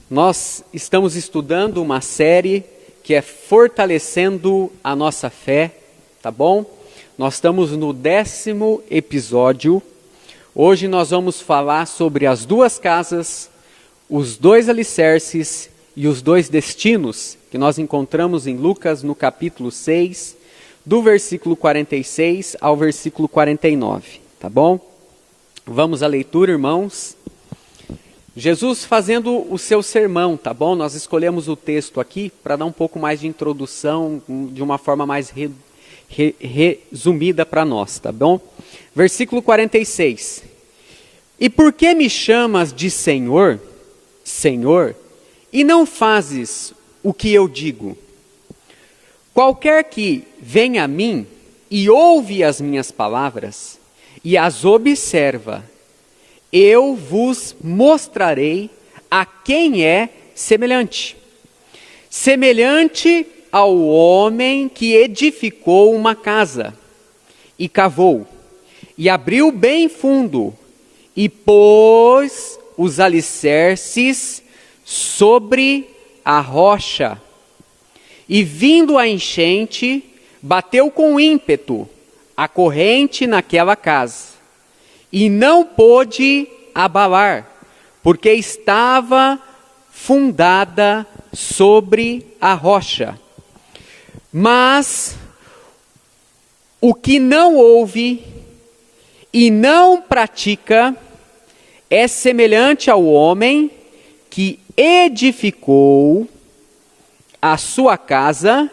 Nós estamos estudando uma série que é Fortalecendo a Nossa Fé, tá bom? Nós estamos no 10º episódio. Hoje nós vamos falar sobre as duas casas, os dois alicerces e os dois destinos que nós encontramos em Lucas no capítulo 6, do versículo 46 ao versículo 49, tá bom? Vamos à leitura, irmãos. Jesus fazendo o seu sermão, tá bom? Nós escolhemos o texto aqui para dar um pouco mais de introdução, de uma forma mais resumida para nós, tá bom? Versículo 46. E por que me chamas de Senhor, Senhor, e não fazes o que eu digo? Qualquer que venha a mim e ouve as minhas palavras e as observa, eu vos mostrarei a quem é semelhante. Semelhante ao homem que edificou uma casa, e cavou, e abriu bem fundo, e pôs os alicerces sobre a rocha. E vindo a enchente, bateu com ímpeto a corrente naquela casa, e não pôde abalar, porque estava fundada sobre a rocha. Mas o que não ouve e não pratica é semelhante ao homem que edificou a sua casa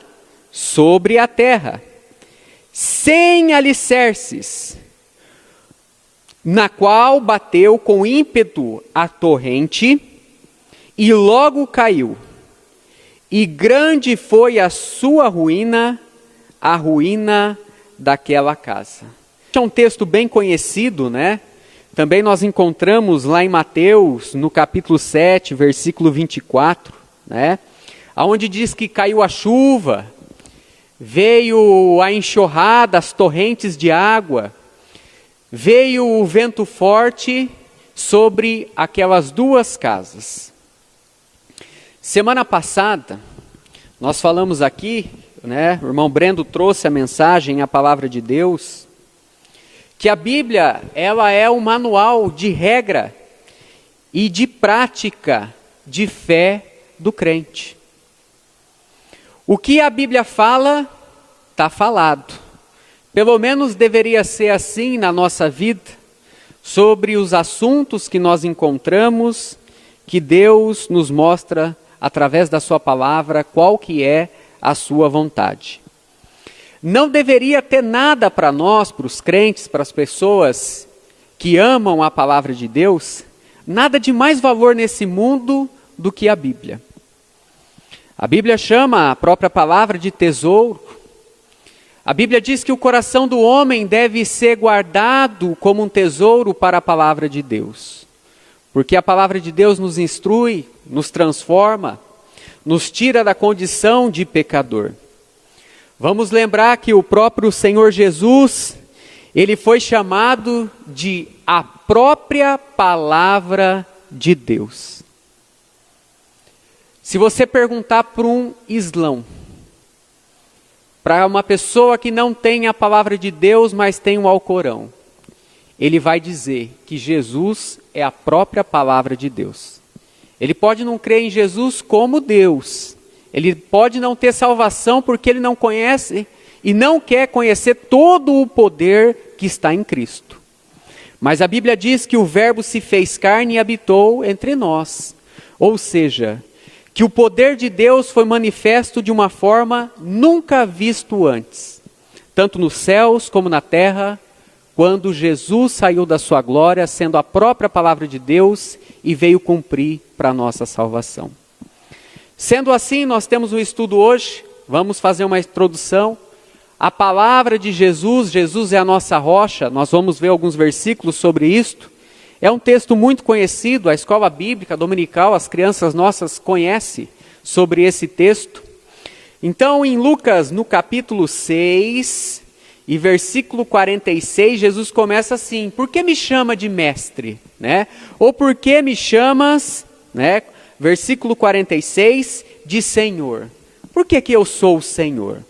sobre a terra, sem alicerces, na qual bateu com ímpeto a torrente, e logo caiu. E grande foi a sua ruína, a ruína daquela casa. É um texto bem conhecido, né? Também nós encontramos lá em Mateus, no capítulo 7, versículo 24, né? Onde diz que caiu a chuva, veio a enxurrada, as torrentes de água, veio o vento forte sobre aquelas duas casas. Semana passada, nós falamos aqui, né, o irmão Brendo trouxe a mensagem, a palavra de Deus, que a Bíblia, ela é um manual de regra e de prática de fé do crente. O que a Bíblia fala, está falado. Pelo menos deveria ser assim na nossa vida, sobre os assuntos que nós encontramos, que Deus nos mostra através da sua palavra, qual que é a sua vontade. Não deveria ter nada para nós, para os crentes, para as pessoas que amam a palavra de Deus, nada de mais valor nesse mundo do que a Bíblia. A Bíblia chama a própria palavra de tesouro. A Bíblia diz que o coração do homem deve ser guardado como um tesouro para a palavra de Deus. Porque a palavra de Deus nos instrui, nos transforma, nos tira da condição de pecador. Vamos lembrar que o próprio Senhor Jesus, ele foi chamado de a própria palavra de Deus. Se você perguntar para um islão, para uma pessoa que não tem a palavra de Deus, mas tem o Alcorão, ele vai dizer que Jesus é a própria palavra de Deus. Ele pode não crer em Jesus como Deus, ele pode não ter salvação porque ele não conhece e não quer conhecer todo o poder que está em Cristo. Mas a Bíblia diz que o Verbo se fez carne e habitou entre nós. Ou seja, que o poder de Deus foi manifesto de uma forma nunca visto antes, tanto nos céus como na terra, quando Jesus saiu da sua glória, sendo a própria palavra de Deus, e veio cumprir para a nossa salvação. Sendo assim, nós temos um estudo hoje, vamos fazer uma introdução. A palavra de Jesus, Jesus é a nossa rocha, nós vamos ver alguns versículos sobre isto. É um texto muito conhecido, a escola bíblica dominical, as crianças nossas conhecem sobre esse texto. Então, em Lucas, no capítulo 6, e versículo 46, Jesus começa assim: por que me chama de mestre? Né? Ou por que me chamas, né? versículo 46, de Senhor. Por que eu sou o Senhor?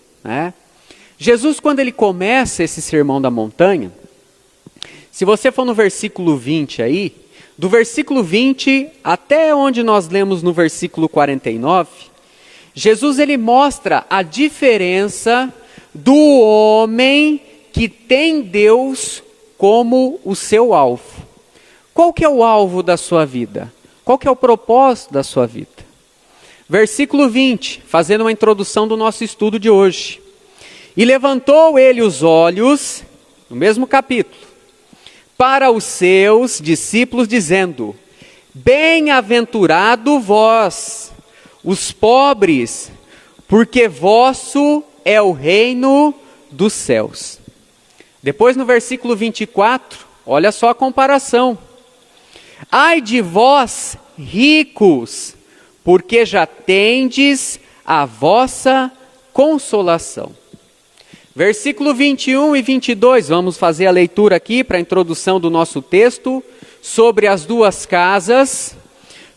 Jesus, quando ele começa esse sermão da montanha, se você for no versículo 20 aí, do versículo 20 até onde nós lemos no versículo 49, Jesus ele mostra a diferença do homem que tem Deus como o seu alvo. Qual que é o alvo da sua vida? Qual que é o propósito da sua vida? Versículo 20, fazendo uma introdução do nosso estudo de hoje. E levantou ele os olhos, no mesmo capítulo, para os seus discípulos, dizendo: Bem-aventurado vós, os pobres, porque vosso é o reino dos céus. Depois no versículo 24, olha só a comparação. Ai de vós, ricos, porque já tendes a vossa consolação. Versículo 21 e 22, vamos fazer a leitura aqui para a introdução do nosso texto, sobre as duas casas,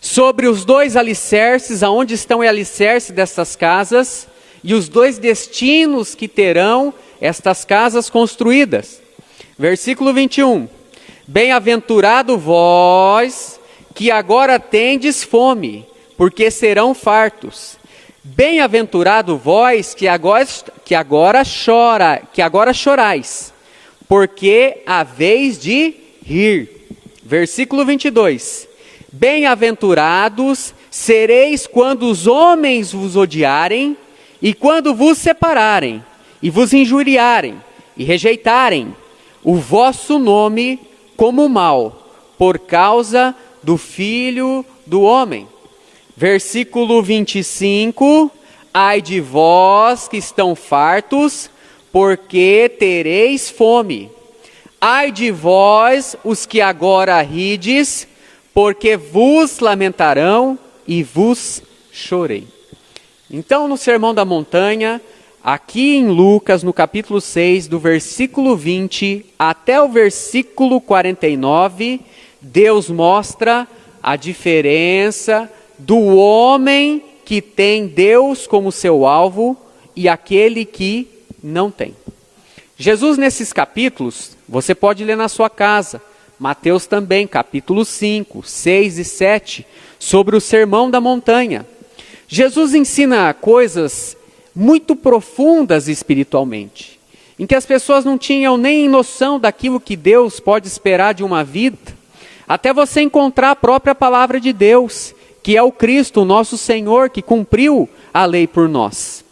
sobre os dois alicerces, aonde estão os alicerces dessas casas, e os dois destinos que terão estas casas construídas. Versículo 21, Bem-aventurado vós, que agora tendes fome, porque serão fartos. Bem-aventurado vós que agora chorais, porque haveis de rir. Versículo 22. Bem-aventurados sereis quando os homens vos odiarem, e quando vos separarem, e vos injuriarem, e rejeitarem o vosso nome como mal, por causa do Filho do Homem. Versículo 25, ai de vós que estão fartos, porque tereis fome. Ai de vós os que agora rides, porque vos lamentarão e vos chorei. Então, no Sermão da Montanha, aqui em Lucas, no capítulo 6, do versículo 20 até o versículo 49, Deus mostra a diferença do homem que tem Deus como seu alvo e aquele que não tem. Jesus, nesses capítulos, você pode ler na sua casa, Mateus também, capítulo 5, 6 e 7, sobre o Sermão da Montanha. Jesus ensina coisas muito profundas espiritualmente, em que as pessoas não tinham nem noção daquilo que Deus pode esperar de uma vida, até você encontrar a própria palavra de Deus, que é o Cristo, o nosso Senhor, que cumpriu a lei por nós.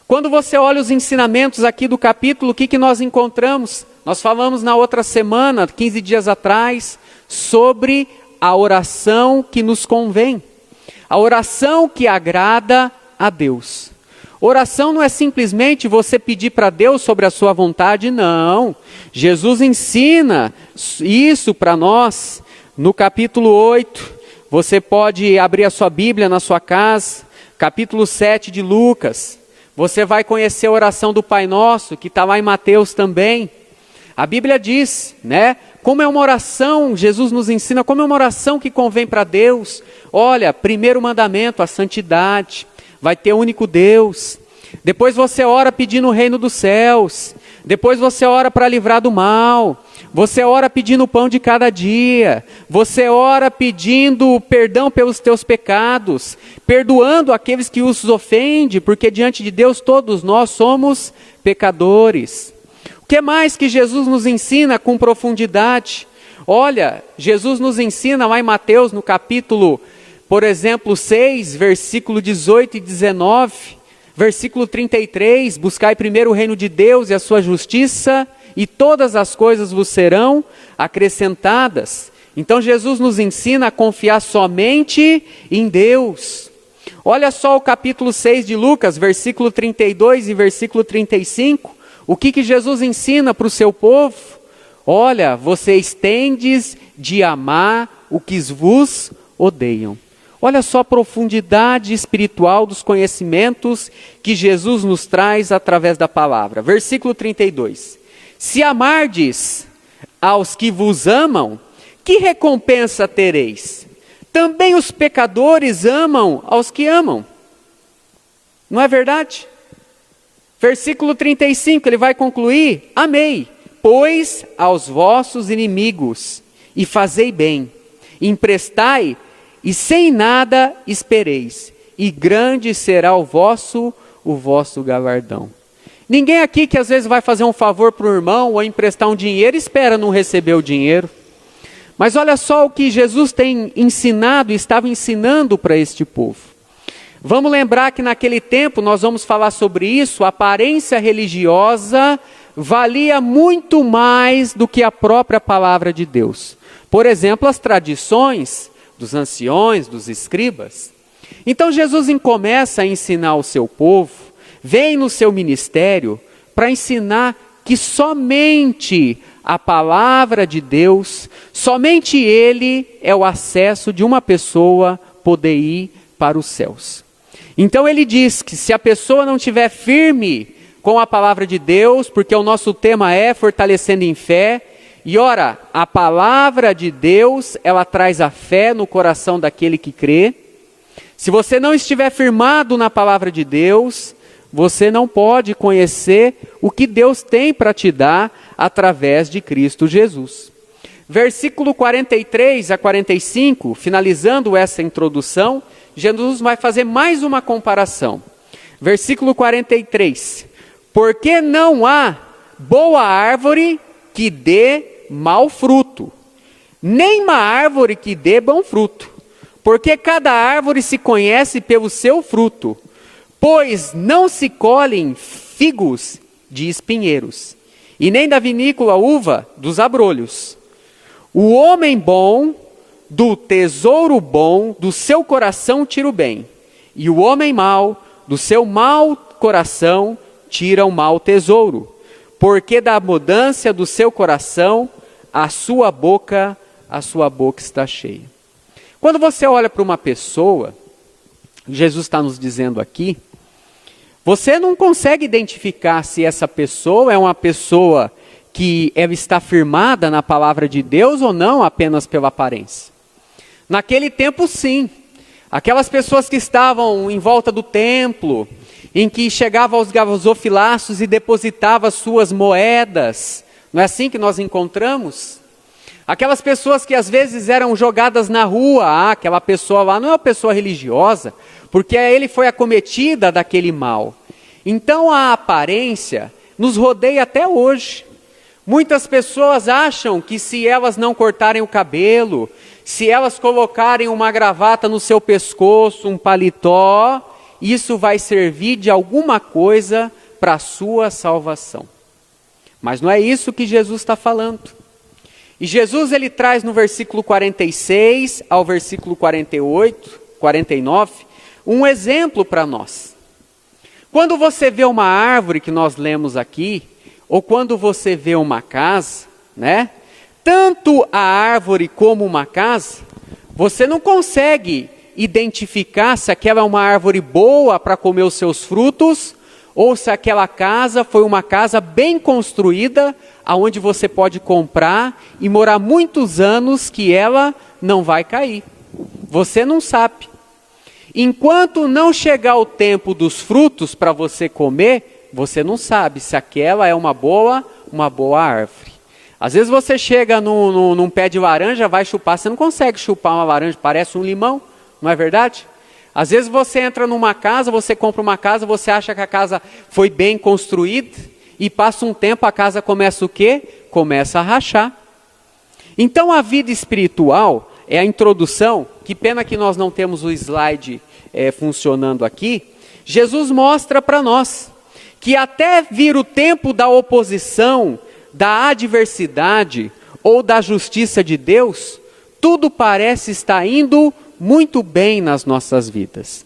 Quando você olha os ensinamentos aqui do capítulo, o que nós encontramos? Nós falamos na outra semana, 15 dias atrás, sobre a oração que nos convém. A oração que agrada a Deus. Oração não é simplesmente você pedir para Deus sobre a sua vontade, não. Jesus ensina isso para nós no capítulo 8. Você pode abrir a sua Bíblia na sua casa, capítulo 7 de Lucas. Você vai conhecer a oração do Pai Nosso, que está lá em Mateus também. A Bíblia diz, como é uma oração, Jesus nos ensina como é uma oração que convém para Deus. Olha, primeiro mandamento, a santidade, vai ter único Deus. Depois você ora pedindo o reino dos céus. Depois você ora para livrar do mal. Você ora pedindo o pão de cada dia. Você ora pedindo perdão pelos teus pecados, perdoando aqueles que os ofendem, porque diante de Deus todos nós somos pecadores. O que mais que Jesus nos ensina com profundidade? Olha, Jesus nos ensina lá em Mateus, no capítulo, por exemplo, 6, versículo 18 e 19, versículo 33, buscai primeiro o reino de Deus e a sua justiça, e todas as coisas vos serão acrescentadas. Então Jesus nos ensina a confiar somente em Deus. Olha só o capítulo 6 de Lucas, versículo 32 e versículo 35. O que Jesus ensina para o seu povo? Olha, vocês tendes de amar o que vos odeiam. Olha só a profundidade espiritual dos conhecimentos que Jesus nos traz através da palavra. Versículo 32. Se amardes aos que vos amam, que recompensa tereis? também os pecadores amam aos que amam. Não é verdade? Versículo 35, ele vai concluir: amei, pois aos vossos inimigos, e fazei bem, emprestai, e sem nada espereis, e grande será o vosso galardão. Ninguém aqui que às vezes vai fazer um favor para o irmão, ou emprestar um dinheiro, espera não receber o dinheiro. Mas olha só o que Jesus tem ensinado e estava ensinando para este povo. Vamos lembrar que naquele tempo, nós vamos falar sobre isso, a aparência religiosa valia muito mais do que a própria palavra de Deus. Por exemplo, as tradições dos anciões, dos escribas. Então Jesus começa a ensinar o seu povo, vem no seu ministério para ensinar que somente a palavra de Deus, somente Ele é o acesso de uma pessoa poder ir para os céus. Então ele diz que se a pessoa não estiver firme com a palavra de Deus, porque o nosso tema é fortalecendo em fé, e ora, a palavra de Deus, ela traz a fé no coração daquele que crê. Se você não estiver firmado na palavra de Deus, você não pode conhecer o que Deus tem para te dar através de Cristo Jesus. Versículo 43 a 45, finalizando essa introdução, Jesus vai fazer mais uma comparação. Versículo 43. Porque não há boa árvore que dê mau fruto, nem má árvore que dê bom fruto. Porque cada árvore se conhece pelo seu fruto, pois não se colhem figos de espinheiros, e nem da vinícola uva dos abrolhos. O homem bom, do tesouro bom do seu coração tira o bem, e o homem mau, do seu mau coração tira o mau tesouro, porque da abundância do seu coração a sua boca está cheia. Quando você olha para uma pessoa, Jesus está nos dizendo aqui, você não consegue identificar se essa pessoa é uma pessoa que está firmada na palavra de Deus ou não, apenas pela aparência. Naquele tempo, sim. Aquelas pessoas que estavam em volta do templo, em que chegavam aos gasofilaços e depositavam suas moedas, não é assim que nós encontramos? Aquelas pessoas que às vezes eram jogadas na rua, aquela pessoa lá não é uma pessoa religiosa, porque ele foi acometida daquele mal. Então a aparência nos rodeia até hoje. Muitas pessoas acham que se elas não cortarem o cabelo, se elas colocarem uma gravata no seu pescoço, um paletó, isso vai servir de alguma coisa para a sua salvação. Mas não é isso que Jesus está falando. E Jesus ele traz no versículo 46 ao versículo 48, 49, um exemplo para nós. Quando você vê uma árvore que nós lemos aqui, ou quando você vê uma casa, né? Tanto a árvore como uma casa, você não consegue identificar se aquela é uma árvore boa para comer os seus frutos, ou se aquela casa foi uma casa bem construída, aonde você pode comprar e morar muitos anos que ela não vai cair. Você não sabe. Enquanto não chegar o tempo dos frutos para você comer, você não sabe se aquela é uma boa árvore. Às vezes você chega num pé de laranja, vai chupar, você não consegue chupar uma laranja, parece um limão, não é verdade? Às vezes você entra numa casa, você compra uma casa, você acha que a casa foi bem construída, e passa um tempo, a casa começa o quê? Começa a rachar. Então a vida espiritual é a introdução, que pena que nós não temos o slide funcionando aqui. Jesus mostra para nós que até vir o tempo da oposição, da adversidade ou da justiça de Deus, tudo parece estar indo muito bem nas nossas vidas.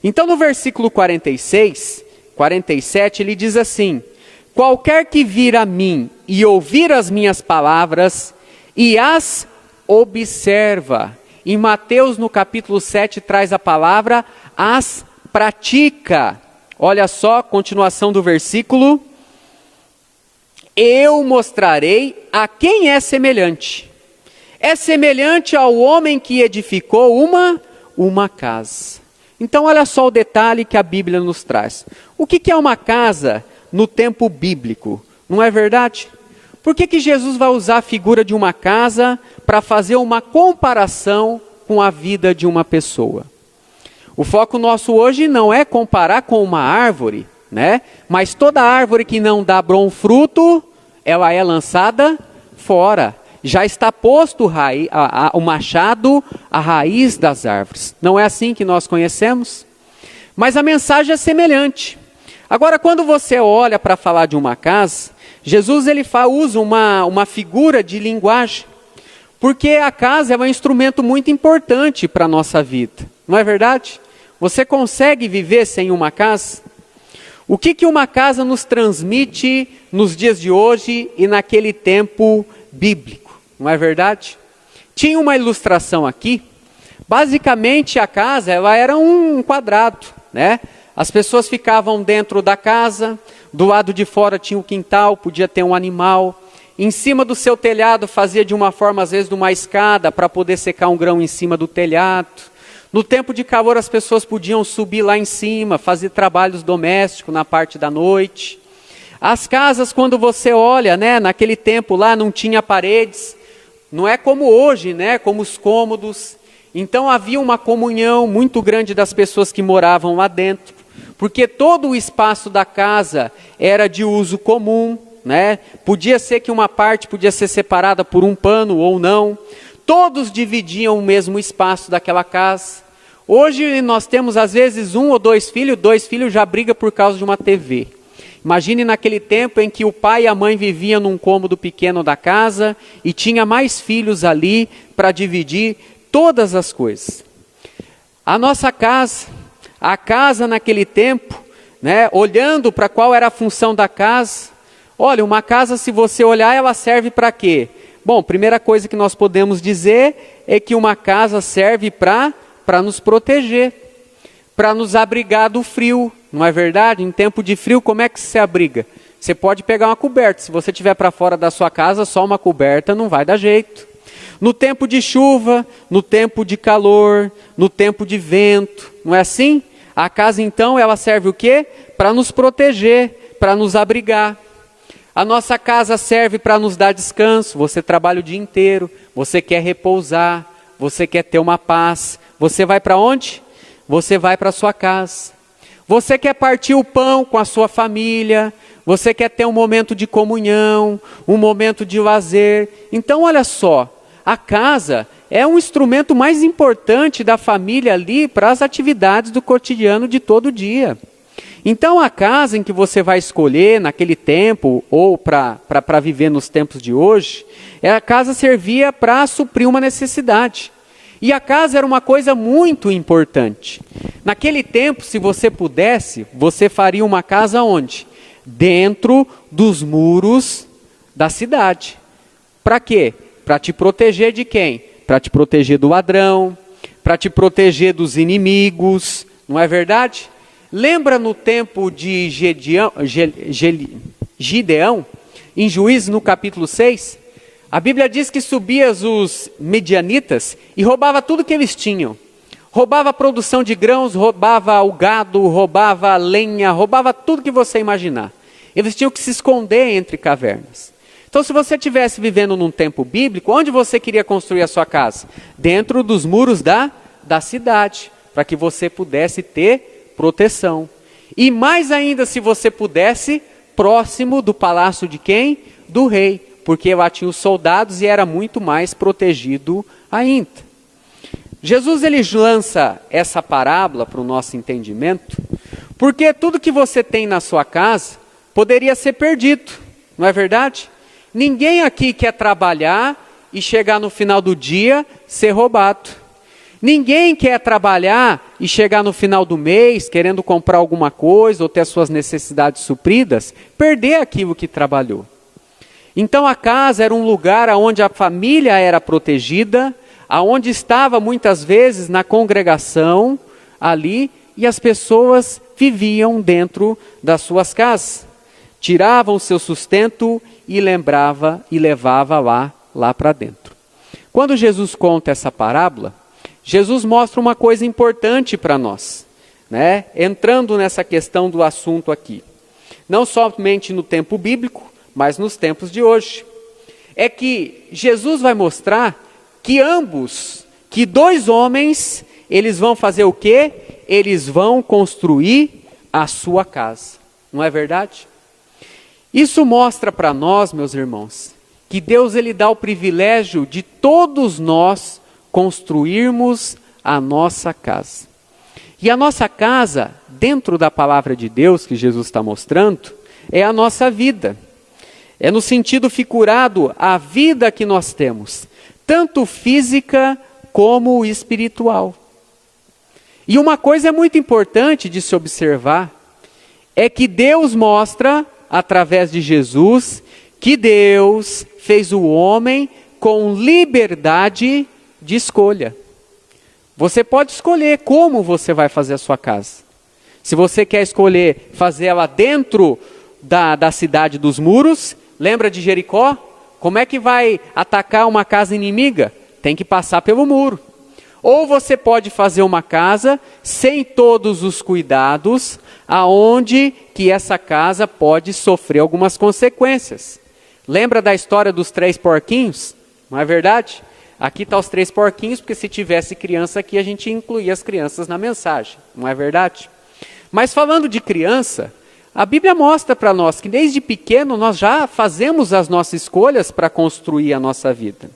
Então no versículo 46, 47, ele diz assim: qualquer que vir a mim e ouvir as minhas palavras e as observa. Em Mateus no capítulo 7 traz a palavra as pratica. Olha só, continuação do versículo. Eu mostrarei a quem é semelhante. é semelhante ao homem que edificou uma casa. Então olha só o detalhe que a Bíblia nos traz. O que é uma casa no tempo bíblico? Não é verdade? Por que Jesus vai usar a figura de uma casa para fazer uma comparação com a vida de uma pessoa? O foco nosso hoje não é comparar com uma árvore, né? Mas toda árvore que não dá bom fruto, ela é lançada fora. Já está posto o machado à raiz das árvores. Não é assim que nós conhecemos? Mas a mensagem é semelhante. Agora, quando você olha para falar de uma casa, Jesus usa uma figura de linguagem. Porque a casa é um instrumento muito importante para a nossa vida. Não é verdade? Você consegue viver sem uma casa? O que uma casa nos transmite nos dias de hoje e naquele tempo bíblico? Não é verdade? Tinha uma ilustração aqui. Basicamente a casa ela era um quadrado, né? As pessoas ficavam dentro da casa, do lado de fora tinha o quintal, podia ter um animal. Em cima do seu telhado fazia de uma forma às vezes de uma escada para poder secar um grão em cima do telhado. No tempo de calor as pessoas podiam subir lá em cima, fazer trabalhos domésticos na parte da noite. As casas, quando você olha, né, naquele tempo lá não tinha paredes. Não é como hoje, né? Como os cômodos. Então havia uma comunhão muito grande das pessoas que moravam lá dentro. Porque todo o espaço da casa era de uso comum, né? Podia ser que uma parte podia ser separada por um pano ou não. Todos dividiam o mesmo espaço daquela casa. Hoje nós temos às vezes um ou dois filhos já brigam por causa de uma TV. Imagine naquele tempo em que o pai e a mãe viviam num cômodo pequeno da casa e tinha mais filhos ali para dividir todas as coisas. A nossa casa, a casa naquele tempo, né, olhando para qual era a função da casa. Olha, uma casa, se você olhar, ela serve para quê? Bom, primeira coisa que nós podemos dizer é que uma casa serve para nos proteger, para nos abrigar do frio. Não é verdade? Em tempo de frio, como é que se abriga? Você pode pegar uma coberta. Se você estiver para fora da sua casa, só uma coberta não vai dar jeito. No tempo de chuva, no tempo de calor, no tempo de vento. Não é assim? A casa, então, ela serve o quê? Para nos proteger, para nos abrigar. A nossa casa serve para nos dar descanso. Você trabalha o dia inteiro, você quer repousar, você quer ter uma paz. Você vai para onde? Você vai para a sua casa. Você quer partir o pão com a sua família, você quer ter um momento de comunhão, um momento de lazer. Então olha só, a casa é um instrumento mais importante da família ali para as atividades do cotidiano de todo dia. Então a casa em que você vai escolher naquele tempo ou para viver nos tempos de hoje, a casa servia para suprir uma necessidade. E a casa era uma coisa muito importante. Naquele tempo, se você pudesse, você faria uma casa onde? Dentro dos muros da cidade. Para quê? Para te proteger de quem? Para te proteger do ladrão, para te proteger dos inimigos, não é verdade? Lembra no tempo de Gideão, em Juízes no capítulo 6? A Bíblia diz que subia os medianitas e roubava tudo que eles tinham. Roubava a produção de grãos, roubava o gado, roubava a lenha, roubava tudo que você imaginar. Eles tinham que se esconder entre cavernas. Então, se você estivesse vivendo num tempo bíblico, onde você queria construir a sua casa? Dentro dos muros da cidade, para que você pudesse ter proteção. E mais ainda, se você pudesse, próximo do palácio de quem? Do rei. Porque lá tinha os soldados e era muito mais protegido ainda. Jesus ele lança essa parábola para o nosso entendimento, porque tudo que você tem na sua casa poderia ser perdido, não é verdade? Ninguém aqui quer trabalhar e chegar no final do dia ser roubado. Ninguém quer trabalhar e chegar no final do mês querendo comprar alguma coisa ou ter suas necessidades supridas, perder aquilo que trabalhou. Então a casa era um lugar onde a família era protegida, aonde estava muitas vezes na congregação ali e as pessoas viviam dentro das suas casas. Tiravam o seu sustento e levava lá para dentro. Quando Jesus conta essa parábola, Jesus mostra uma coisa importante para nós, né? Entrando nessa questão do assunto aqui. Não somente no tempo bíblico, mas nos tempos de hoje. É que Jesus vai mostrar que dois homens, eles vão fazer o quê? Eles vão construir a sua casa. Não é verdade? Isso mostra para nós, meus irmãos, que Deus ele dá o privilégio de todos nós construirmos a nossa casa. E a nossa casa, dentro da palavra de Deus que Jesus está mostrando, é a nossa vida. É no sentido figurado a vida que nós temos, tanto física como espiritual. E uma coisa muito importante de se observar, é que Deus mostra, através de Jesus, que Deus fez o homem com liberdade de escolha. Você pode escolher como você vai fazer a sua casa. Se você quer escolher fazer ela dentro da cidade dos muros, lembra de Jericó? Como é que vai atacar uma casa inimiga? Tem que passar pelo muro. Ou você pode fazer uma casa sem todos os cuidados, aonde que essa casa pode sofrer algumas consequências. Lembra da história dos 3 porquinhos? Não é verdade? Aqui está os 3 porquinhos, porque se tivesse criança aqui, a gente incluía as crianças na mensagem. Não é verdade? Mas falando de criança, a Bíblia mostra para nós que desde pequeno nós já fazemos as nossas escolhas para construir a nossa vida.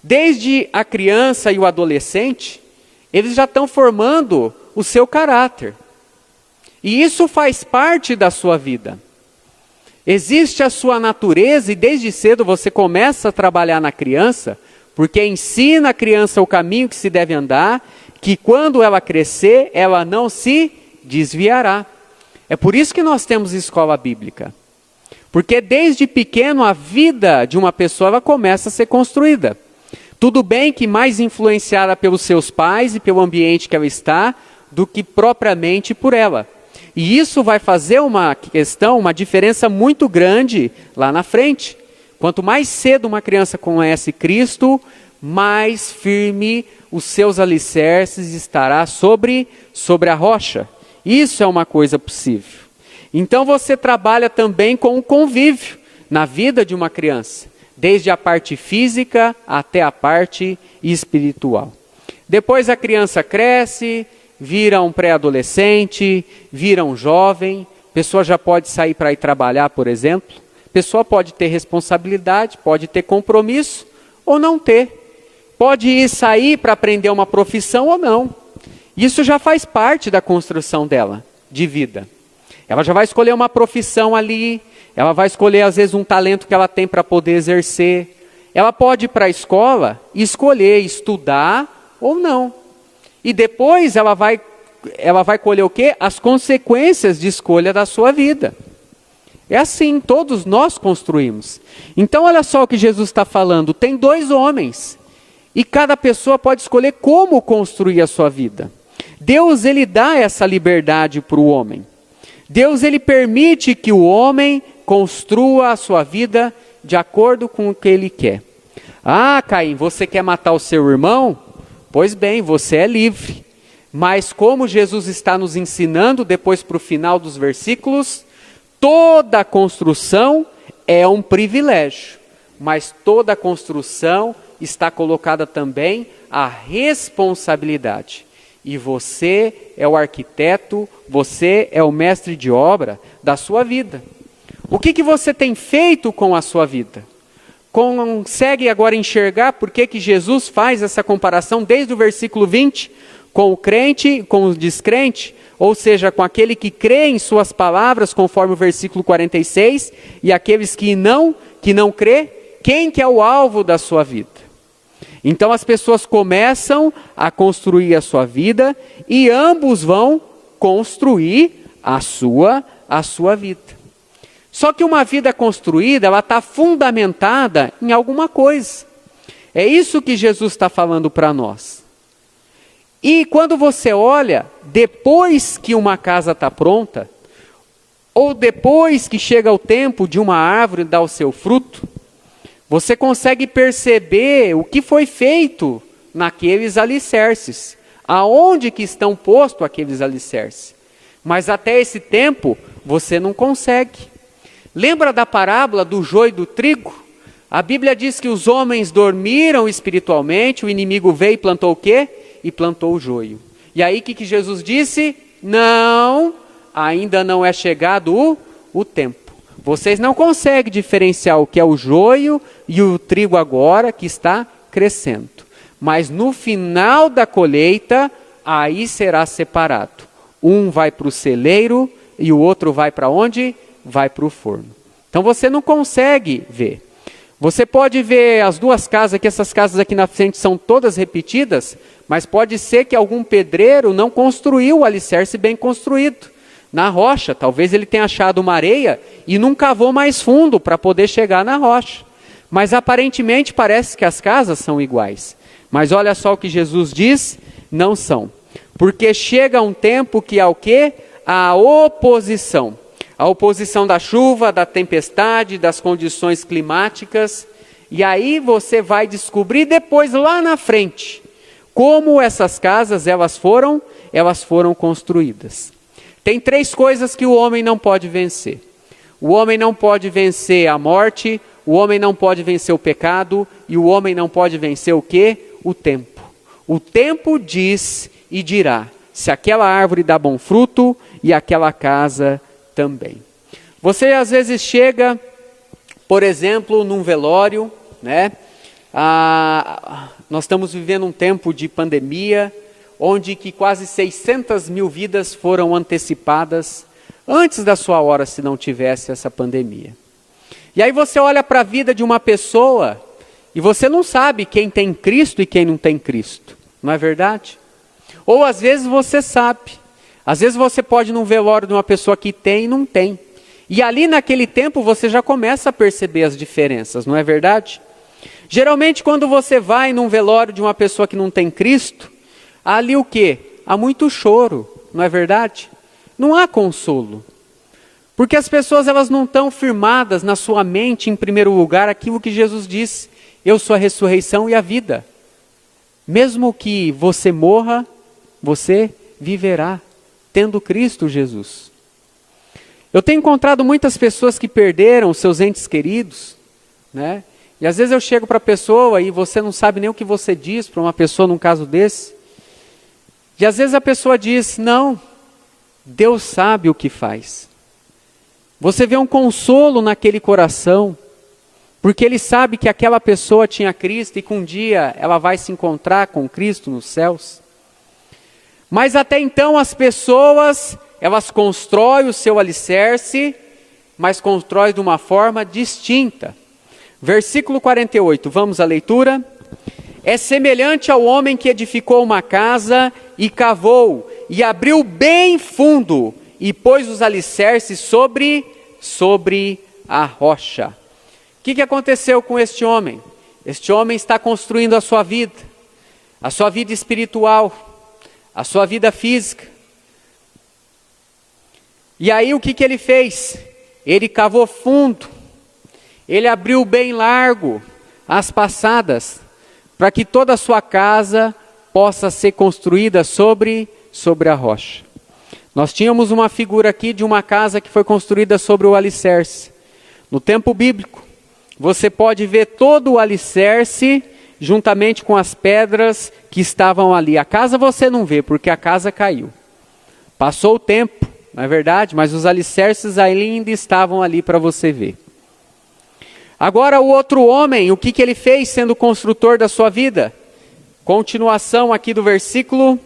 Desde a criança e o adolescente, eles já estão formando o seu caráter. E isso faz parte da sua vida. Existe a sua natureza e desde cedo você começa a trabalhar na criança, porque ensina a criança o caminho que se deve andar, que quando ela crescer, ela não se desviará. É por isso que nós temos escola bíblica. Porque desde pequeno a vida de uma pessoa ela começa a ser construída. Tudo bem que mais influenciada pelos seus pais e pelo ambiente que ela está, do que propriamente por ela. E isso vai fazer uma diferença muito grande lá na frente. Quanto mais cedo uma criança conhece Cristo, mais firme os seus alicerces estará sobre a rocha. Isso é uma coisa possível. Então você trabalha também com o convívio na vida de uma criança. Desde a parte física até a parte espiritual. Depois a criança cresce, vira um pré-adolescente, vira um jovem, a pessoa já pode sair para ir trabalhar, por exemplo. A pessoa pode ter responsabilidade, pode ter compromisso ou não ter. Pode ir sair para aprender uma profissão ou não. Isso já faz parte da construção dela, de vida. Ela já vai escolher uma profissão ali, ela vai escolher às vezes um talento que ela tem para poder exercer. Ela pode ir para a escola e escolher estudar ou não. E depois ela vai colher o quê? As consequências de escolha da sua vida. É assim, todos nós construímos. Então olha só o que Jesus está falando. Tem 2 homens. E cada pessoa pode escolher como construir a sua vida. Deus ele dá essa liberdade para o homem. Deus ele permite que o homem construa a sua vida de acordo com o que ele quer. Ah, Caim, você quer matar o seu irmão? Pois bem, você é livre. Mas como Jesus está nos ensinando, depois para o final dos versículos, toda construção é um privilégio. Mas toda construção está colocada também a responsabilidade. E você é o arquiteto, você é o mestre de obra da sua vida. O que você tem feito com a sua vida? Consegue agora enxergar por que Jesus faz essa comparação desde o versículo 20 com o crente, com o descrente? Ou seja, com aquele que crê em suas palavras, conforme o versículo 46, e aqueles que não crê? Quem que é o alvo da sua vida? Então as pessoas começam a construir a sua vida e ambos vão construir a sua vida. Só que uma vida construída, ela está fundamentada em alguma coisa. É isso que Jesus está falando para nós. E quando você olha, depois que uma casa está pronta, ou depois que chega o tempo de uma árvore dar o seu fruto, você consegue perceber o que foi feito naqueles alicerces. Aonde que estão postos aqueles alicerces? Mas até esse tempo, você não consegue. Lembra da parábola do joio e do trigo? A Bíblia diz que os homens dormiram espiritualmente, o inimigo veio e plantou o quê? E plantou o joio. E aí o que Jesus disse? Não, ainda não é chegado o tempo. Vocês não conseguem diferenciar o que é o joio e o trigo agora que está crescendo. Mas no final da colheita, aí será separado. Um vai para o celeiro e o outro vai para onde? Vai para o forno. Então você não consegue ver. Você pode ver as duas casas aqui, essas casas aqui na frente são todas repetidas, mas pode ser que algum pedreiro não construiu o alicerce bem construído. Na rocha, talvez ele tenha achado uma areia e não cavou mais fundo para poder chegar na rocha. Mas aparentemente parece que as casas são iguais. Mas olha só o que Jesus diz, não são. Porque chega um tempo que há o quê? A oposição. A oposição da chuva, da tempestade, das condições climáticas. E aí você vai descobrir depois lá na frente como essas casas elas foram construídas. Tem 3 coisas que o homem não pode vencer. O homem não pode vencer a morte, o homem não pode vencer o pecado e o homem não pode vencer o quê? O tempo. O tempo diz e dirá se aquela árvore dá bom fruto e aquela casa também. Você às vezes chega, por exemplo, num velório, né? Nós estamos vivendo um tempo de pandemia, onde que quase 600 mil vidas foram antecipadas antes da sua hora, se não tivesse essa pandemia. E aí você olha para a vida de uma pessoa e você não sabe quem tem Cristo e quem não tem Cristo, não é verdade? Ou às vezes você sabe, às vezes você pode ir num velório de uma pessoa que tem e não tem. E ali naquele tempo você já começa a perceber as diferenças, não é verdade? Geralmente quando você vai num velório de uma pessoa que não tem Cristo, há ali o quê? Há muito choro, não é verdade? Não há consolo. Porque as pessoas elas não estão firmadas na sua mente, em primeiro lugar, aquilo que Jesus disse: eu sou a ressurreição e a vida. Mesmo que você morra, você viverá, tendo Cristo Jesus. Eu tenho encontrado muitas pessoas que perderam seus entes queridos, né? E às vezes eu chego para a pessoa e você não sabe nem o que você diz para uma pessoa num caso desse. E às vezes a pessoa diz: não, Deus sabe o que faz. Você vê um consolo naquele coração, porque ele sabe que aquela pessoa tinha Cristo e que um dia ela vai se encontrar com Cristo nos céus. Mas até então as pessoas, elas constroem o seu alicerce, mas constroem de uma forma distinta. Versículo 48, vamos à leitura. É semelhante ao homem que edificou uma casa e cavou, e abriu bem fundo, e pôs os alicerces sobre a rocha. O que aconteceu com este homem? Este homem está construindo a sua vida espiritual, a sua vida física. E aí o que ele fez? Ele cavou fundo, ele abriu bem largo as passadas, para que toda a sua casa possa ser construída sobre a rocha. Nós tínhamos uma figura aqui de uma casa que foi construída sobre o alicerce. No tempo bíblico, você pode ver todo o alicerce juntamente com as pedras que estavam ali. A casa você não vê, porque a casa caiu. Passou o tempo, não é verdade? Mas os alicerces ainda estavam ali para você ver. Agora o outro homem, o que ele fez sendo construtor da sua vida? Continuação aqui do versículo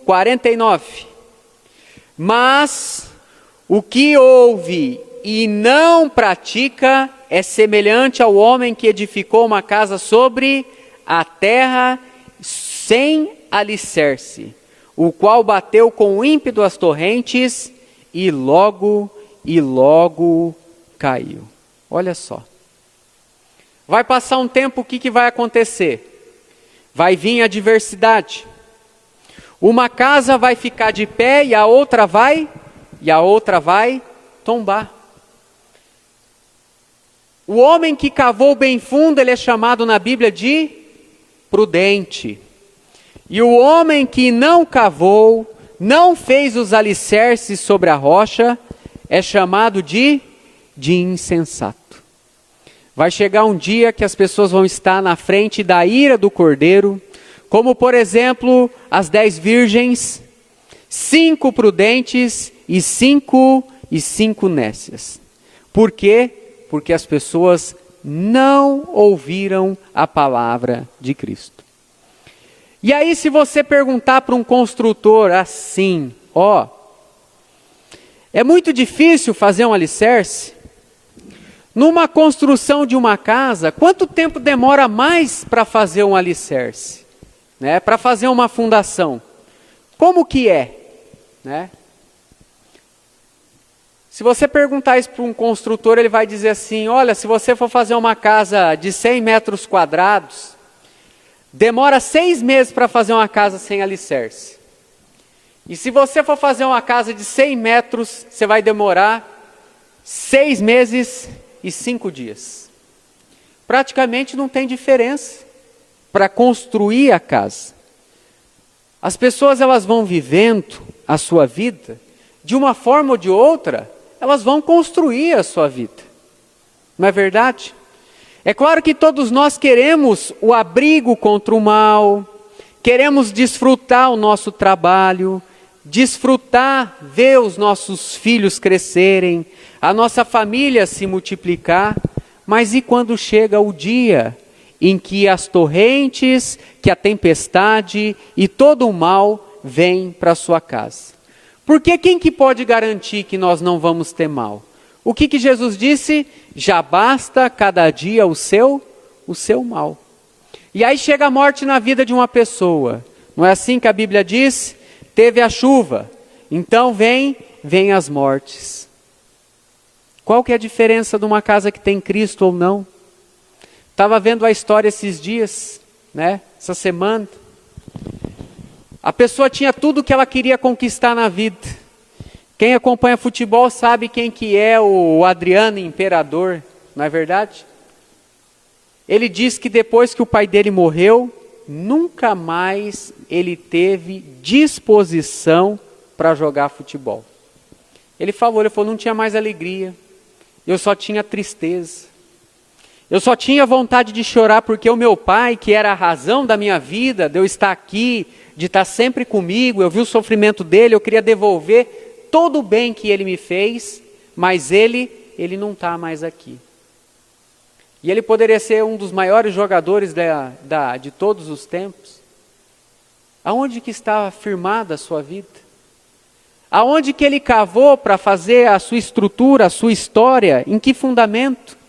49. Mas o que ouve e não pratica é semelhante ao homem que edificou uma casa sobre a terra sem alicerce, o qual bateu com ímpeto as torrentes e logo caiu. Olha só. Vai passar um tempo, o que vai acontecer? Vai vir a adversidade. Uma casa vai ficar de pé e a outra vai tombar. O homem que cavou bem fundo, ele é chamado na Bíblia de prudente. E o homem que não cavou, não fez os alicerces sobre a rocha, é chamado de insensato. Vai chegar um dia que as pessoas vão estar na frente da ira do Cordeiro, como por exemplo, as 10 virgens, 5 prudentes e 5 nécias. Por quê? Porque as pessoas não ouviram a palavra de Cristo. E aí, se você perguntar para um construtor assim, é muito difícil fazer um alicerce? Numa construção de uma casa, quanto tempo demora mais para fazer um alicerce? Né? Para fazer uma fundação? Como que é? Né? Se você perguntar isso para um construtor, ele vai dizer assim, olha, se você for fazer uma casa de 100 metros quadrados, demora 6 meses para fazer uma casa sem alicerce. E se você for fazer uma casa de 100 metros, você vai demorar 6 meses e 5 dias. Praticamente não tem diferença para construir a casa. As pessoas, elas vão vivendo a sua vida, de uma forma ou de outra, elas vão construir a sua vida. Não é verdade? É claro que todos nós queremos o abrigo contra o mal, queremos desfrutar o nosso trabalho, desfrutar, ver os nossos filhos crescerem, a nossa família se multiplicar, mas e quando chega o dia em que as torrentes, que a tempestade e todo o mal vem para a sua casa? Porque quem que pode garantir que nós não vamos ter mal? O que Jesus disse? Já basta cada dia o seu mal. E aí chega a morte na vida de uma pessoa. Não é assim que a Bíblia diz? Teve a chuva, então vem as mortes. Qual que é a diferença de uma casa que tem Cristo ou não? Estava vendo a história esses dias, né? Essa semana. A pessoa tinha tudo que ela queria conquistar na vida. Quem acompanha futebol sabe quem que é o Adriano Imperador, não é verdade? Ele diz que depois que o pai dele morreu, nunca mais ele teve disposição para jogar futebol. Ele falou, não tinha mais alegria, eu só tinha tristeza. Eu só tinha vontade de chorar porque o meu pai, que era a razão da minha vida, de eu estar aqui, de estar sempre comigo, eu vi o sofrimento dele, eu queria devolver todo o bem que ele me fez, mas ele não está mais aqui. E ele poderia ser um dos maiores jogadores de todos os tempos. Aonde que está firmada a sua vida? Aonde que ele cavou para fazer a sua estrutura, a sua história? Em que fundamento?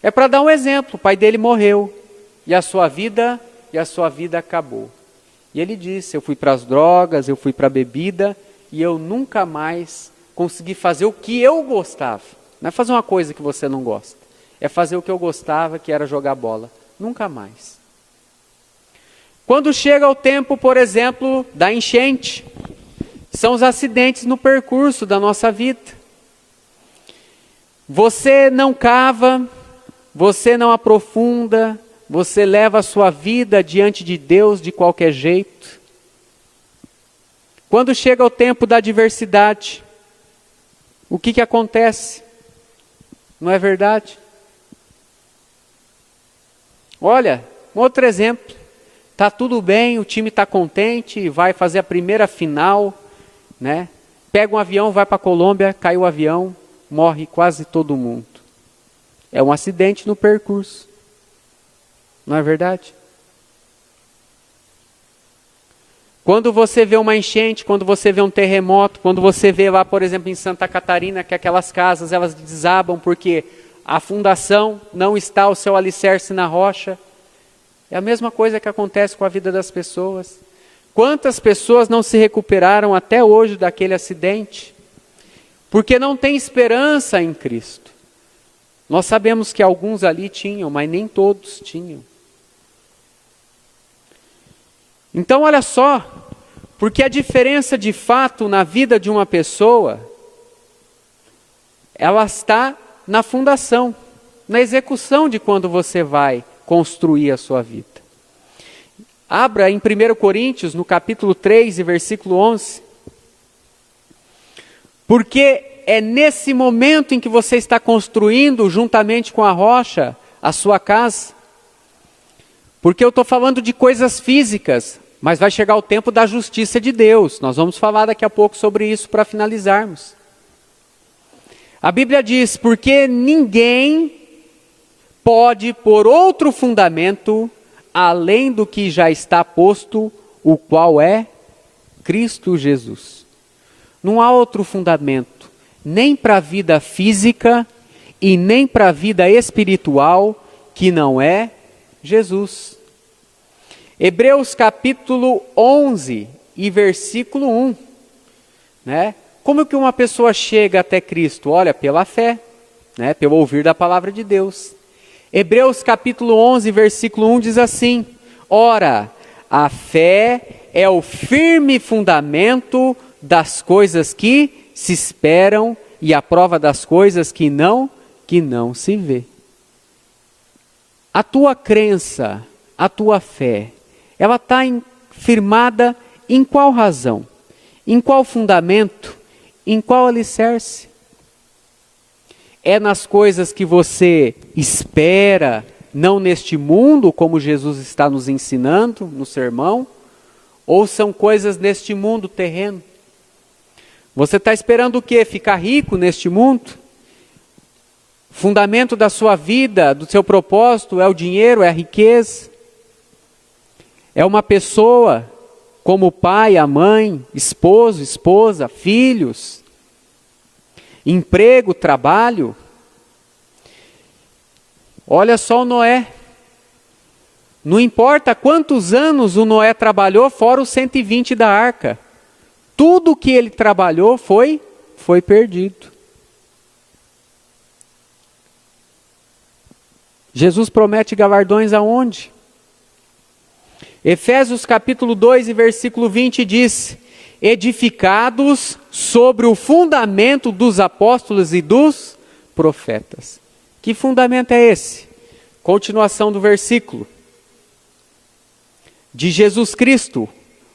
É para dar um exemplo, o pai dele morreu e a sua vida acabou. E ele disse, eu fui para as drogas, eu fui para a bebida e eu nunca mais consegui fazer o que eu gostava. Não é fazer uma coisa que você não gosta, é fazer o que eu gostava, que era jogar bola. Nunca mais. Quando chega o tempo, por exemplo, da enchente, são os acidentes no percurso da nossa vida. Você não cava, você não aprofunda, você leva a sua vida diante de Deus de qualquer jeito. Quando chega o tempo da adversidade, o que acontece? Não é verdade? Olha, um outro exemplo. Está tudo bem, o time está contente, vai fazer a primeira final, né? Pega um avião, vai para a Colômbia, cai o avião, morre quase todo mundo. É um acidente no percurso. Não é verdade? Quando você vê uma enchente, quando você vê um terremoto, quando você vê lá, por exemplo, em Santa Catarina, que aquelas casas, elas desabam porque a fundação não está o seu alicerce na rocha. É a mesma coisa que acontece com a vida das pessoas. Quantas pessoas não se recuperaram até hoje daquele acidente? Porque não tem esperança em Cristo. Nós sabemos que alguns ali tinham, mas nem todos tinham. Então olha só, porque a diferença de fato na vida de uma pessoa, ela está na fundação. na execução de quando você vai construir a sua vida. Abra em 1 Coríntios, no capítulo 3 e versículo 11. Porque é nesse momento em que você está construindo, juntamente com a rocha, a sua casa. Porque eu estou falando de coisas físicas, mas vai chegar o tempo da justiça de Deus. Nós vamos falar daqui a pouco sobre isso para finalizarmos. A Bíblia diz, porque ninguém pode pôr outro fundamento além do que já está posto, o qual é Cristo Jesus. Não há outro fundamento, nem para a vida física e nem para a vida espiritual, que não é Jesus. Hebreus capítulo 11 e versículo 1. Né? Como que uma pessoa chega até Cristo? Olha, pela fé, né? Pelo ouvir da palavra de Deus. Hebreus capítulo 11, versículo 1 diz assim: ora, a fé é o firme fundamento das coisas que se esperam e a prova das coisas que não se vê. A tua crença, a tua fé, ela está firmada em qual razão? Em qual fundamento? Em qual alicerce? É nas coisas que você espera, não neste mundo, como Jesus está nos ensinando no sermão? Ou são coisas neste mundo terreno? Você está esperando o quê? Ficar rico neste mundo? O fundamento da sua vida, do seu propósito, é o dinheiro, é a riqueza? É uma pessoa, como o pai, a mãe, esposo, esposa, filhos? Emprego, trabalho? Olha só o Noé. Não importa quantos anos o Noé trabalhou, fora os 120 da arca. Tudo que ele trabalhou foi perdido. Jesus promete galardões aonde? Efésios capítulo 2 e versículo 20 diz: edificados sobre o fundamento dos apóstolos e dos profetas. Que fundamento é esse? Continuação do versículo. De Jesus Cristo,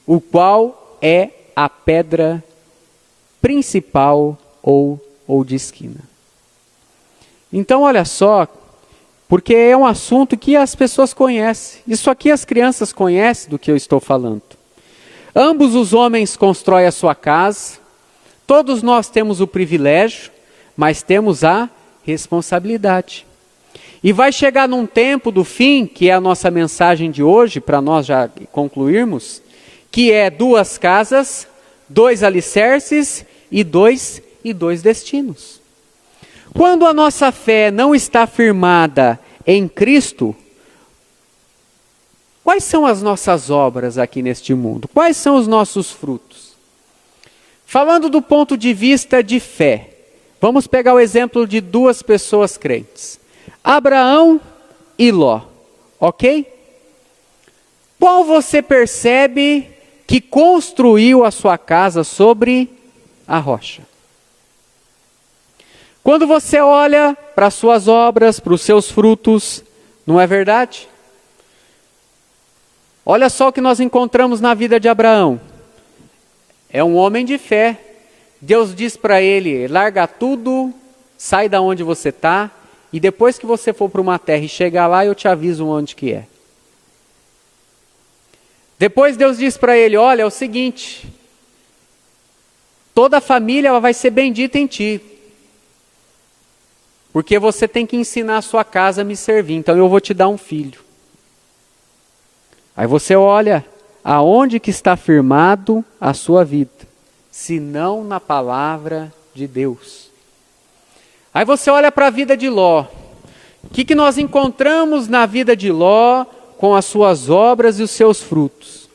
o qual é a pedra principal ou de esquina. Então olha só, porque é um assunto que as pessoas conhecem. Isso aqui as crianças conhecem do que eu estou falando. Ambos os homens constroem a sua casa. Todos nós temos o privilégio, mas temos a responsabilidade. E vai chegar num tempo do fim, que é a nossa mensagem de hoje, para nós já concluirmos, que é 2 casas, 2 alicerces e dois destinos. Quando a nossa fé não está firmada em Cristo, quais são as nossas obras aqui neste mundo? Quais são os nossos frutos? Falando do ponto de vista de fé, vamos pegar o exemplo de 2 pessoas crentes. Abraão e Ló, ok? Qual você percebe que construiu a sua casa sobre a rocha? Quando você olha para as suas obras, para os seus frutos, não é verdade? Olha só o que nós encontramos na vida de Abraão. É um homem de fé. Deus diz para ele, larga tudo, sai da onde você está, e depois que você for para uma terra e chegar lá, eu te aviso onde que é. Depois Deus diz para ele, olha, é o seguinte, toda a família ela vai ser bendita em ti, porque você tem que ensinar a sua casa a me servir, então eu vou te dar um filho. Aí você olha, aonde que está firmado a sua vida, se não na palavra de Deus. Aí você olha para a vida de Ló. O que nós encontramos na vida de Ló com as suas obras e os seus frutos?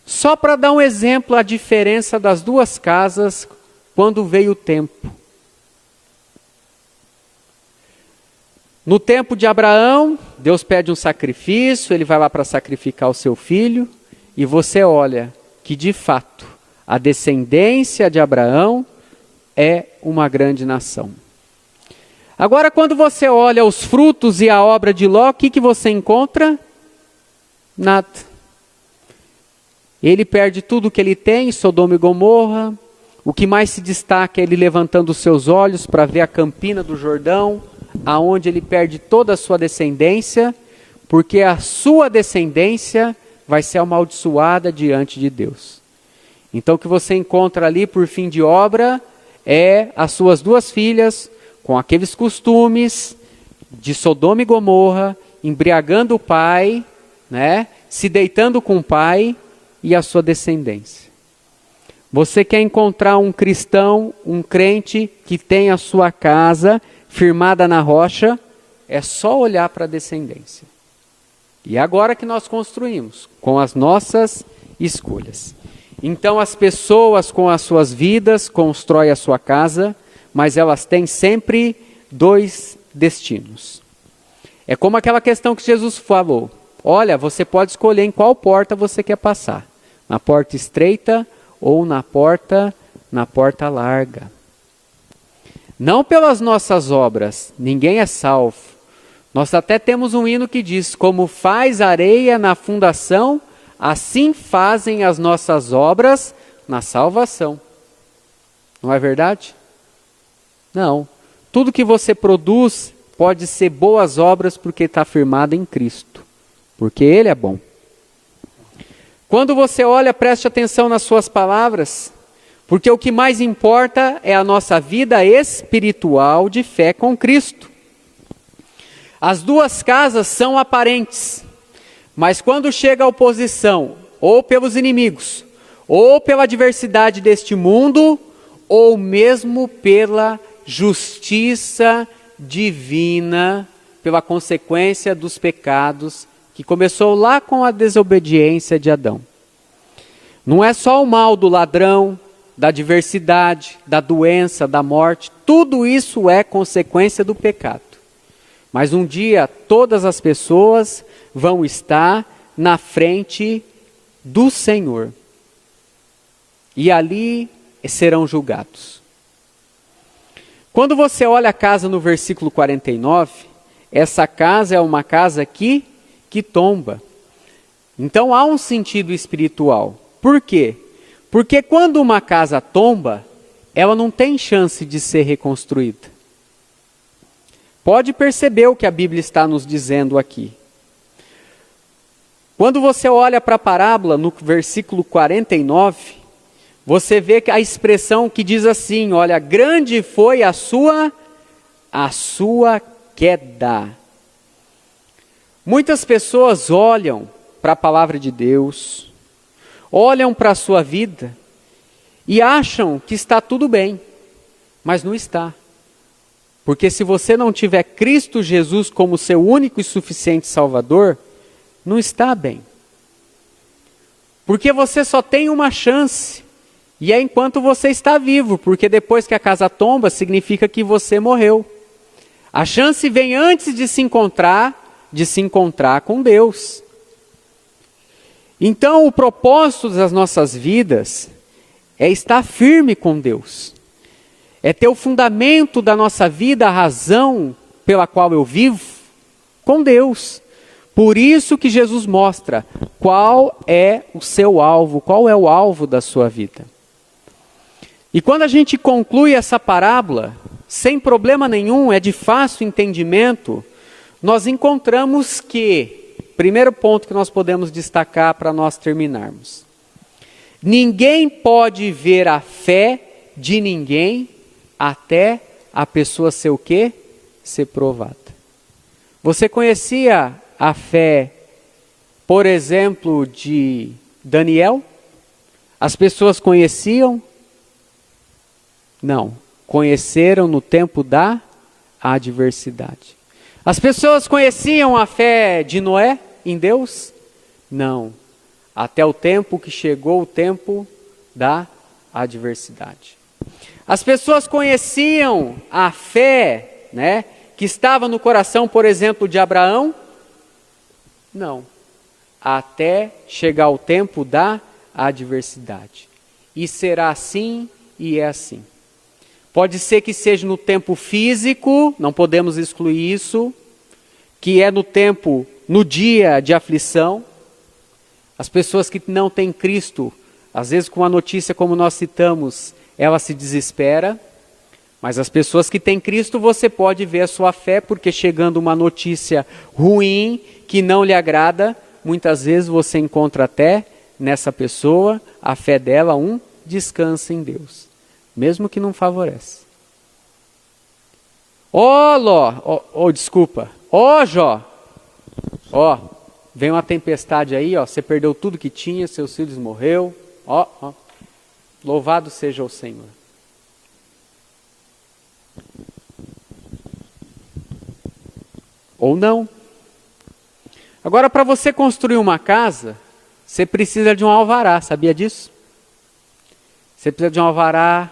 Só para dar um exemplo, a diferença das 2 casas quando veio o tempo. No tempo de Abraão, Deus pede um sacrifício, ele vai lá para sacrificar o seu filho, e você olha que de fato a descendência de Abraão é uma grande nação. Agora, quando você olha os frutos e a obra de Ló, o que você encontra? Nada. Ele perde tudo que ele tem, Sodoma e Gomorra. O que mais se destaca é ele levantando os seus olhos para ver a campina do Jordão, aonde ele perde toda a sua descendência, porque a sua descendência vai ser amaldiçoada diante de Deus. Então o que você encontra ali por fim de obra é as suas duas filhas, com aqueles costumes de Sodoma e Gomorra, embriagando o pai, né? Se deitando com o pai e a sua descendência. Você quer encontrar um cristão, um crente que tem a sua casa firmada na rocha, é só olhar para a descendência. E agora que nós construímos, com as nossas escolhas. Então as pessoas com as suas vidas constroem a sua casa, mas elas têm sempre dois destinos. É como aquela questão que Jesus falou. Olha, você pode escolher em qual porta você quer passar. Na porta estreita ou na porta larga. Não pelas nossas obras, ninguém é salvo. Nós até temos um hino que diz, como faz areia na fundação, assim fazem as nossas obras na salvação. Não é verdade? Não. Tudo que você produz pode ser boas obras porque está firmado em Cristo. Porque Ele é bom. Quando você olha, preste atenção nas suas palavras, porque o que mais importa é a nossa vida espiritual de fé com Cristo. As duas casas são aparentes, mas quando chega a oposição, ou pelos inimigos, ou pela adversidade deste mundo, ou mesmo pela justiça divina, pela consequência dos pecados, que começou lá com a desobediência de Adão. Não é só o mal do ladrão, da adversidade, da doença, da morte, tudo isso é consequência do pecado. Mas um dia todas as pessoas vão estar na frente do Senhor. E ali serão julgados. Quando você olha a casa no versículo 49, essa casa é uma casa que tomba. Então há um sentido espiritual. Por quê? Porque quando uma casa tomba, ela não tem chance de ser reconstruída. Pode perceber o que a Bíblia está nos dizendo aqui. Quando você olha para a parábola, no versículo 49, você vê que a expressão que diz assim, olha, grande foi a sua queda. Muitas pessoas olham para a palavra de Deus, olham para a sua vida e acham que está tudo bem, mas não está. Porque se você não tiver Cristo Jesus como seu único e suficiente Salvador, não está bem. Porque você só tem uma chance, e é enquanto você está vivo, porque depois que a casa tomba, significa que você morreu. A chance vem antes de se encontrar com Deus. Então o propósito das nossas vidas é estar firme com Deus. É ter o fundamento da nossa vida, a razão pela qual eu vivo, com Deus. Por isso que Jesus mostra qual é o seu alvo, qual é o alvo da sua vida. E quando a gente conclui essa parábola, sem problema nenhum, é de fácil entendimento, nós encontramos que, primeiro ponto que nós podemos destacar para nós terminarmos. Ninguém pode ver a fé de ninguém até a pessoa ser o quê? Ser provada. Você conhecia a fé, por exemplo, de Daniel? As pessoas conheciam? Não. Conheceram no tempo da adversidade. As pessoas conheciam a fé de Noé em Deus? Não. Até o tempo que chegou o tempo da adversidade. As pessoas conheciam a fé, né, que estava no coração, por exemplo, de Abraão? Não. Até chegar o tempo da adversidade. E será assim e é assim. Pode ser que seja no tempo físico, não podemos excluir isso, que é no dia de aflição. As pessoas que não têm Cristo, às vezes com uma notícia como nós citamos, ela se desespera. Mas as pessoas que têm Cristo, você pode ver a sua fé, porque chegando uma notícia ruim, que não lhe agrada, muitas vezes você encontra até nessa pessoa, a fé dela, um descanso em Deus, mesmo que não favorece. Desculpa, Jó, vem uma tempestade aí, você perdeu tudo que tinha, seus filhos morreu, louvado seja o Senhor. Ou não. Agora, para você construir uma casa, você precisa de um alvará, sabia disso? Você precisa de um alvará,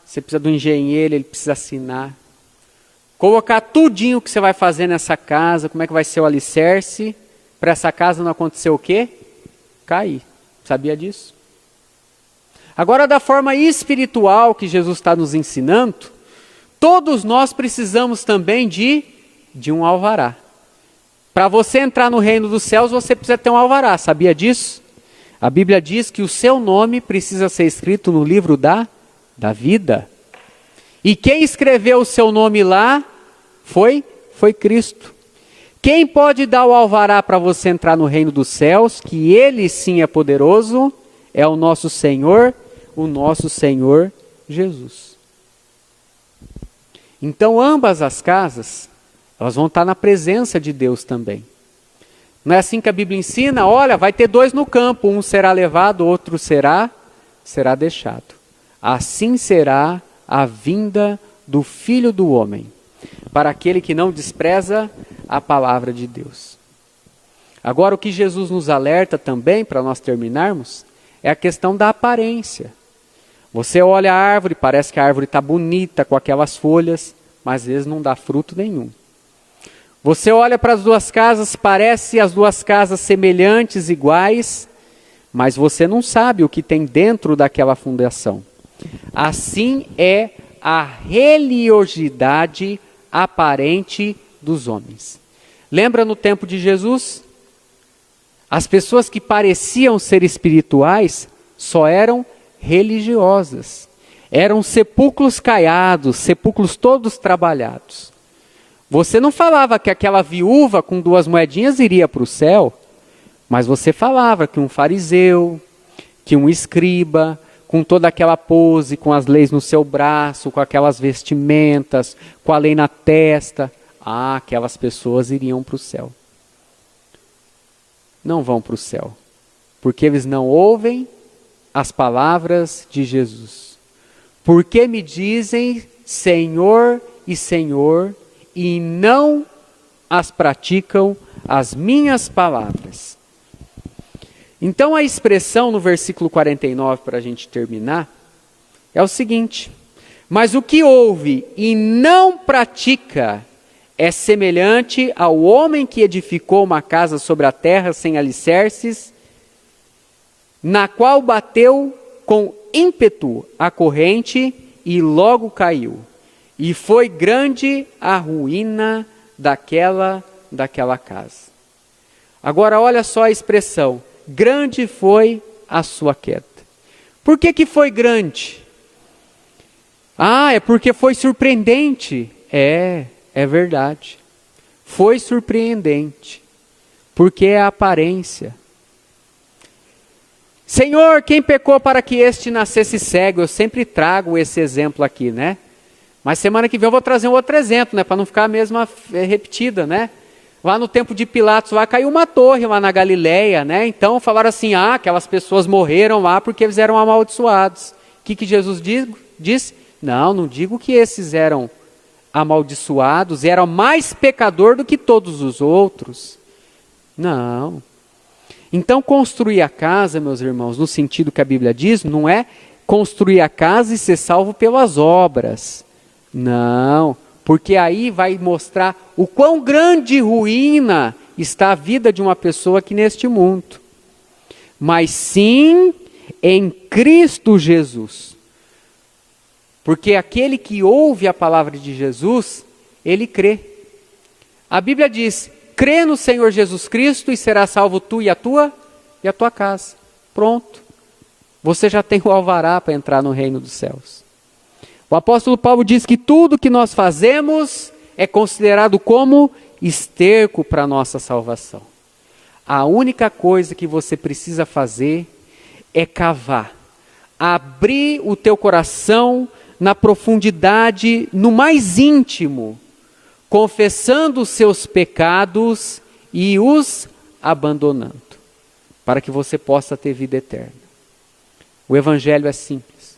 você precisa do engenheiro, ele precisa assinar. Colocar tudinho que você vai fazer nessa casa, como é que vai ser o alicerce, para essa casa não acontecer o quê? Cair. Sabia disso? Agora, da forma espiritual que Jesus está nos ensinando, todos nós precisamos também de um alvará. Para você entrar no reino dos céus, você precisa ter um alvará, sabia disso? A Bíblia diz que o seu nome precisa ser escrito no livro da vida. E quem escreveu o seu nome lá foi Cristo. Quem pode dar o alvará para você entrar no reino dos céus, que ele sim é poderoso, é o nosso Senhor Jesus. Então ambas as casas, elas vão estar na presença de Deus também. Não é assim que a Bíblia ensina? Olha, vai ter dois no campo, um será levado, outro será deixado. Assim será a vinda do Filho do Homem, para aquele que não despreza a palavra de Deus. Agora, o que Jesus nos alerta também, para nós terminarmos, é a questão da aparência. Você olha a árvore, parece que a árvore está bonita com aquelas folhas, mas às vezes não dá fruto nenhum. Você olha para as duas casas, parece as duas casas semelhantes, iguais, mas você não sabe o que tem dentro daquela fundação. Assim é a religiosidade aparente dos homens. Lembra no tempo de Jesus? As pessoas que pareciam ser espirituais só eram religiosas. Eram sepulcros caiados, sepulcros todos trabalhados. Você não falava que aquela viúva com 2 moedinhas iria para o céu, mas você falava que um fariseu, que um escriba, com toda aquela pose, com as leis no seu braço, com aquelas vestimentas, com a lei na testa, aquelas pessoas iriam para o céu. Não vão para o céu, porque eles não ouvem as palavras de Jesus. Porque me dizem Senhor e Senhor, e não as praticam as minhas palavras. Então a expressão no versículo 49, para a gente terminar, é o seguinte: mas o que ouve e não pratica é semelhante ao homem que edificou uma casa sobre a terra sem alicerces, na qual bateu com ímpeto a corrente e logo caiu. E foi grande a ruína daquela casa. Agora olha só a expressão, grande foi a sua queda. Por que foi grande? É porque foi surpreendente. É verdade. Foi surpreendente, porque é a aparência. Senhor, quem pecou para que este nascesse cego? Eu sempre trago esse exemplo aqui, né? Mas semana que vem eu vou trazer um outro exemplo, né? Para não ficar a mesma repetida, né? Lá no tempo de Pilatos, lá caiu uma torre lá na Galileia, né? Então falaram assim, aquelas pessoas morreram lá porque eles eram amaldiçoados. O que Jesus disse? Não digo que esses eram amaldiçoados, eram mais pecador do que todos os outros. Não. Então construir a casa, meus irmãos, no sentido que a Bíblia diz, não é construir a casa e ser salvo pelas obras. Não, porque aí vai mostrar o quão grande ruína está a vida de uma pessoa aqui neste mundo. Mas sim em Cristo Jesus. Porque aquele que ouve a palavra de Jesus, ele crê. A Bíblia diz: crê no Senhor Jesus Cristo e será salvo tu e a tua casa. Pronto. Você já tem o alvará para entrar no reino dos céus. O apóstolo Paulo diz que tudo que nós fazemos é considerado como esterco para a nossa salvação. A única coisa que você precisa fazer é cavar, abrir o teu coração na profundidade, no mais íntimo, confessando os seus pecados e os abandonando, para que você possa ter vida eterna. O Evangelho é simples.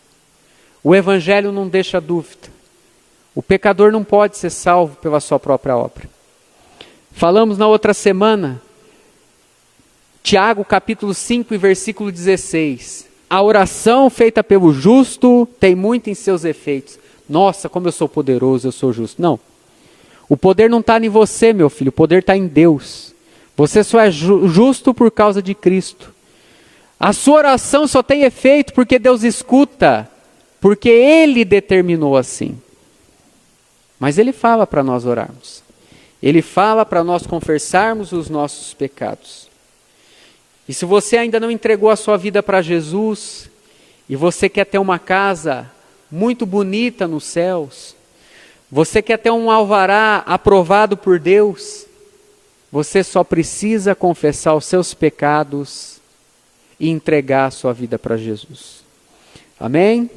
O Evangelho não deixa dúvida. O pecador não pode ser salvo pela sua própria obra. Falamos na outra semana, Tiago capítulo 5 e versículo 16. A oração feita pelo justo tem muito em seus efeitos. Nossa, como eu sou poderoso, eu sou justo. Não. O poder não está em você, meu filho. O poder está em Deus. Você só é justo por causa de Cristo. A sua oração só tem efeito porque Deus escuta. Porque Ele determinou assim. Mas Ele fala para nós orarmos. Ele fala para nós confessarmos os nossos pecados. E se você ainda não entregou a sua vida para Jesus, e você quer ter uma casa muito bonita nos céus, você quer ter um alvará aprovado por Deus, você só precisa confessar os seus pecados e entregar a sua vida para Jesus. Amém?